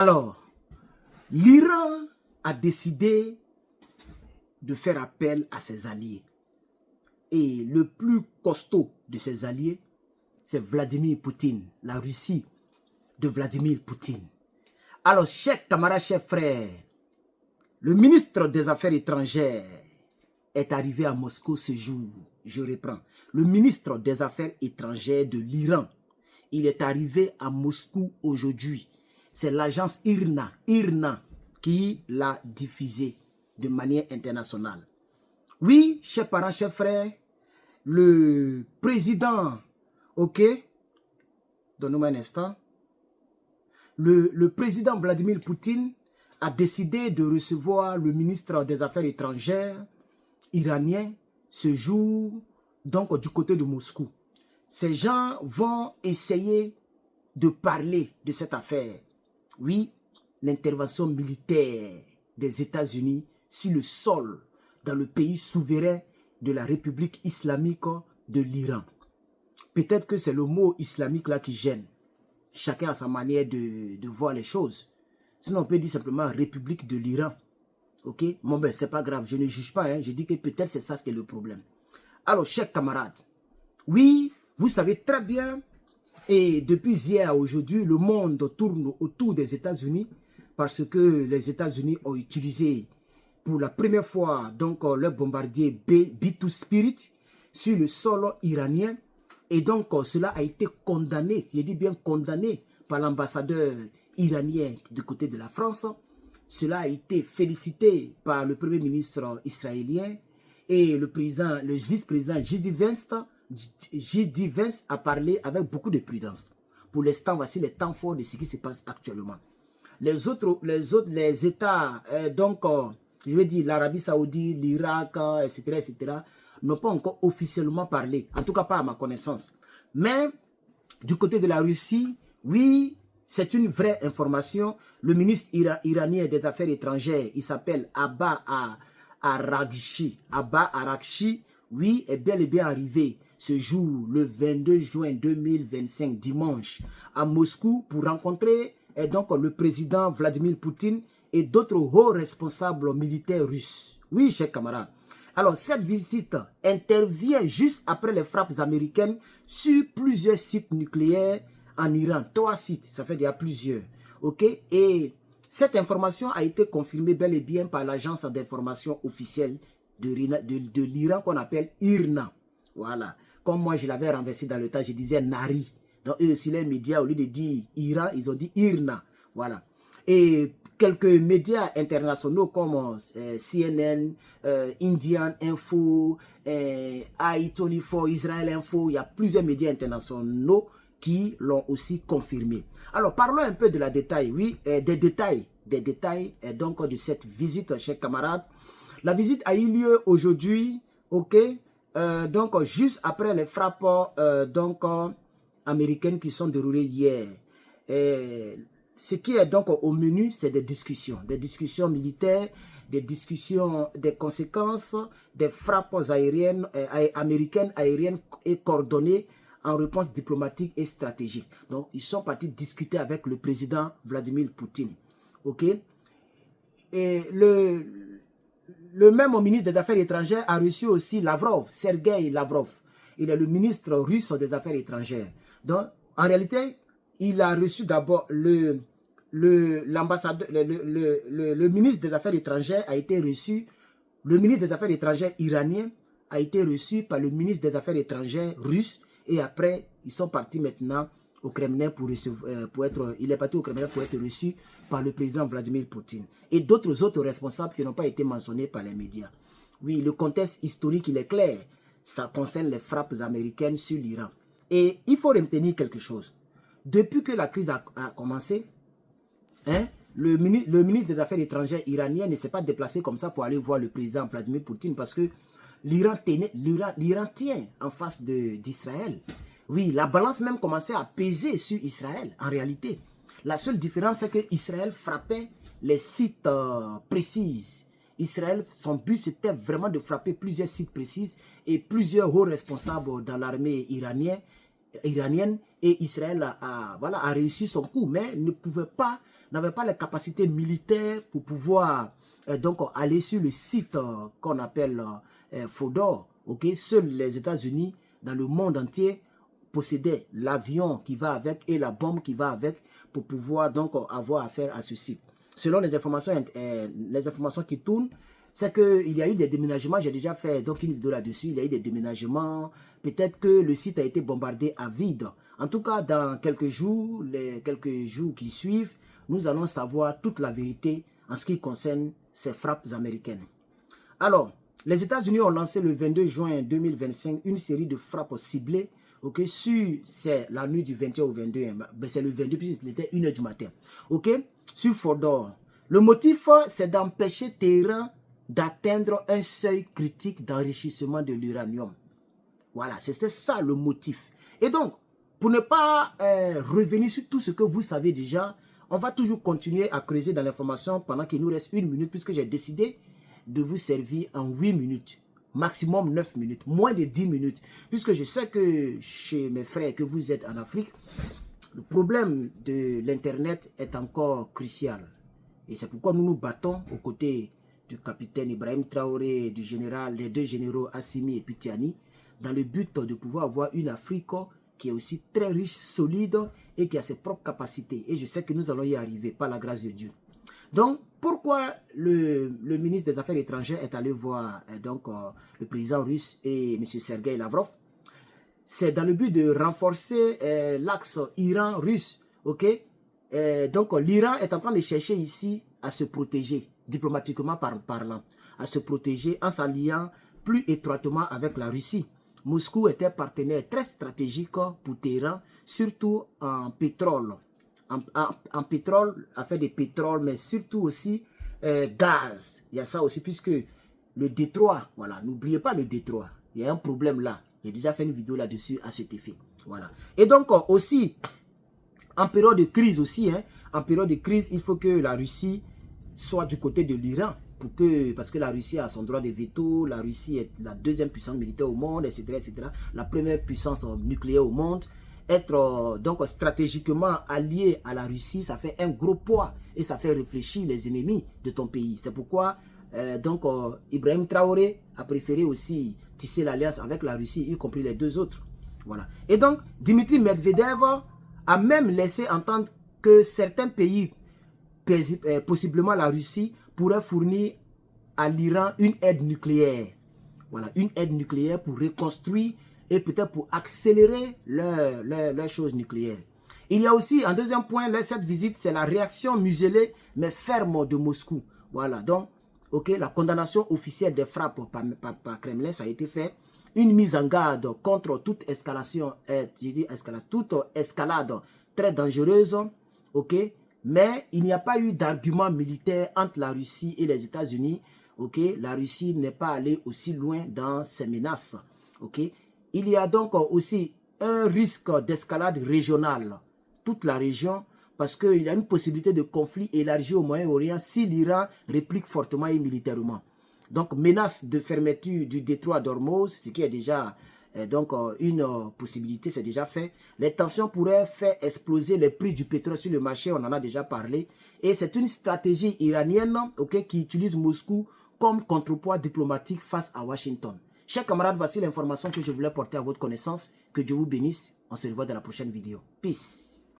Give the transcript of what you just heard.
Alors, l'Iran a décidé de faire appel à ses alliés. Et le plus costaud de ses alliés, c'est Vladimir Poutine, la Russie de Vladimir Poutine. Alors, chers camarades, chers frères, le ministre des Affaires étrangères est arrivé à Moscou ce jour. Je reprends. Le ministre des Affaires étrangères de l'Iran, il est arrivé à Moscou aujourd'hui. C'est l'agence IRNA qui l'a diffusé de manière internationale. Oui, chers parents, chers frères, le président, ok, donnez-moi un instant, le président Vladimir Poutine a décidé de recevoir le ministre des Affaires étrangères iranien ce jour, donc du côté de Moscou. Ces gens vont essayer de parler de cette affaire. Oui, l'intervention militaire des États-Unis sur le sol dans le pays souverain de la République islamique de l'Iran. Peut-être que c'est le mot islamique là qui gêne. Chacun a sa manière de voir les choses. Sinon, on peut dire simplement République de l'Iran. Ok? Bon ben, c'est pas grave, je ne juge pas. Hein. Je dis que peut-être c'est ça qui est le problème. Alors, chers camarades, oui, vous savez très bien, et depuis hier à aujourd'hui, le monde tourne autour des États-Unis parce que les États-Unis ont utilisé pour la première fois donc le bombardier B-2 Spirit sur le sol iranien. Et donc cela a été condamné, je dis bien condamné, par l'ambassadeur iranien du côté de la France. Cela a été félicité par le premier ministre israélien et le vice-président J.D. Vance a parlé avec beaucoup de prudence. Pour l'instant, voici les temps forts de ce qui se passe actuellement. Les États, je veux dire l'Arabie Saoudite, l'Irak, etc., n'ont pas encore officiellement parlé, en tout cas pas à ma connaissance. Mais du côté de la Russie, oui, c'est une vraie information. Le ministre iranien des Affaires étrangères, il s'appelle Abba Araghchi. Abba Araghchi, oui, est bel et bien arrivé ce jour, le 22 juin 2025, dimanche, à Moscou pour rencontrer donc le président Vladimir Poutine et d'autres hauts responsables militaires russes. Oui, chers camarades. Alors, cette visite intervient juste après les frappes américaines sur plusieurs sites nucléaires en Iran. 3 sites, ça fait déjà plusieurs. Ok? Et cette information a été confirmée bel et bien par l'agence d'information officielle de l'Iran qu'on appelle IRNA. Voilà. Comme moi, je l'avais renversé dans le temps, je disais Nari. Donc, eux aussi, les médias, au lieu de dire Iran, ils ont dit IRNA. Voilà. Et quelques médias internationaux comme CNN, Indian Info, I-24, Israel Info, il y a plusieurs médias internationaux qui l'ont aussi confirmé. Alors, parlons un peu de la détail, oui, des détails donc de cette visite, chers camarades. La visite a eu lieu aujourd'hui, ok, donc juste après les frappes américaines qui sont déroulées hier. Ce qui est donc au menu, c'est des discussions militaires, des discussions des conséquences des frappes aériennes, américaines et coordonnées en réponse diplomatique et stratégique. Donc, ils sont partis discuter avec le président Vladimir Poutine. Ok? Et le même ministre des Affaires étrangères a reçu aussi Lavrov, Sergei Lavrov. Il est le ministre russe des Affaires étrangères. Donc, en réalité, il a reçu d'abord l'ambassadeur, le ministre des Affaires étrangères a été reçu, le ministre des Affaires étrangères iranien a été reçu par le ministre des Affaires étrangères russe et après, ils sont partis maintenant au Kremlin il est parti au Kremlin pour être reçu par le président Vladimir Poutine et d'autres autres responsables qui n'ont pas été mentionnés par les médias. Oui, le contexte historique, il est clair. Ça concerne les frappes américaines sur l'Iran. Et il faut retenir quelque chose. Depuis que la crise a commencé, hein, le ministre des Affaires étrangères iranien ne s'est pas déplacé comme ça pour aller voir le président Vladimir Poutine parce que l'Iran tient en face d'Israël. Oui, la balance même commençait à peser sur Israël, en réalité. La seule différence, c'est que Israël frappait les sites précis. Israël, son but, c'était vraiment de frapper plusieurs sites précis et plusieurs hauts responsables dans l'armée iranienne. Et Israël a réussi son coup, mais ne pouvait pas n'avaient pas les capacités militaires pour pouvoir donc aller sur le site qu'on appelle Fodor. Okay? Seuls les États-Unis, dans le monde entier, possédaient l'avion qui va avec et la bombe qui va avec pour pouvoir donc avoir affaire à ce site. Selon les informations qui tournent, c'est qu'il y a eu des déménagements. J'ai déjà fait donc une vidéo là-dessus. Il y a eu des déménagements. Peut-être que le site a été bombardé à vide. En tout cas, dans quelques jours, les quelques jours qui suivent, nous allons savoir toute la vérité en ce qui concerne ces frappes américaines. Alors, les États-Unis ont lancé le 22 juin 2025 une série de frappes ciblées. Ok, c'est la nuit du 21 au 22, ben c'est le 22 puisqu'il était 1h du matin. Ok, sur Fodor. Le motif, c'est d'empêcher Téhéran d'atteindre un seuil critique d'enrichissement de l'uranium. Voilà, c'était ça le motif. Et donc, pour ne pas revenir sur tout ce que vous savez déjà, on va toujours continuer à creuser dans l'information pendant qu'il nous reste 1 minute, puisque j'ai décidé de vous servir en 8 minutes. Maximum 9 minutes, moins de 10 minutes. Puisque je sais que chez mes frères que vous êtes en Afrique, le problème de l'Internet est encore crucial. Et c'est pourquoi nous nous battons aux côtés du capitaine Ibrahim Traoré, du général, les deux généraux Assimi et Pitiani, dans le but de pouvoir avoir une Afrique qui est aussi très riche, solide et qui a ses propres capacités. Et je sais que nous allons y arriver par la grâce de Dieu. Donc, pourquoi le ministre des Affaires étrangères est allé voir le président russe et M. Sergei Lavrov? C'est dans le but de renforcer l'axe Iran-Russe. Okay? Donc, l'Iran est en train de chercher ici à se protéger, diplomatiquement parlant, à se protéger en s'alliant plus étroitement avec la Russie. Moscou était partenaire très stratégique pour Téhéran, surtout en pétrole. En pétrole, affaire de pétrole, mais surtout aussi gaz. Il y a ça aussi, puisque le détroit, voilà, n'oubliez pas le détroit. Il y a un problème là. J'ai déjà fait une vidéo là-dessus à cet effet. Voilà. Et donc, aussi, en période de crise aussi, en période de crise, il faut que la Russie soit du côté de l'Iran. Parce que la Russie a son droit de veto, la Russie est la deuxième puissance militaire au monde, etc., etc. La première puissance nucléaire au monde. Être donc stratégiquement allié à la Russie, ça fait un gros poids et ça fait réfléchir les ennemis de ton pays. C'est pourquoi Ibrahim Traoré a préféré aussi tisser l'alliance avec la Russie, y compris les deux autres. Voilà. Et donc, Dimitri Medvedev a même laissé entendre que certains pays, possiblement la Russie, pourraient fournir à l'Iran une aide nucléaire. Voilà, une aide nucléaire pour reconstruire et peut-être pour accélérer leurs choses nucléaires. Il y a aussi, en deuxième point, cette visite, c'est la réaction muselée mais ferme de Moscou. Voilà, donc, la condamnation officielle des frappes par Kremlin, ça a été fait. Une mise en garde contre toute escalation, toute escalade très dangereuse, mais il n'y a pas eu d'argument militaire entre la Russie et les États-Unis. La Russie n'est pas allée aussi loin dans ses menaces. Il y a donc aussi un risque d'escalade régionale. Toute la région, parce qu'il y a une possibilité de conflit élargi au Moyen-Orient si l'Iran réplique fortement et militairement. Donc, menace de fermeture du détroit d'Ormuz, ce qui est déjà une possibilité, c'est déjà fait. Les tensions pourraient faire exploser les prix du pétrole sur le marché, on en a déjà parlé. Et c'est une stratégie iranienne qui utilise Moscou comme contrepoids diplomatique face à Washington. Chers camarades, voici l'information que je voulais porter à votre connaissance. Que Dieu vous bénisse. On se revoit dans la prochaine vidéo. Peace.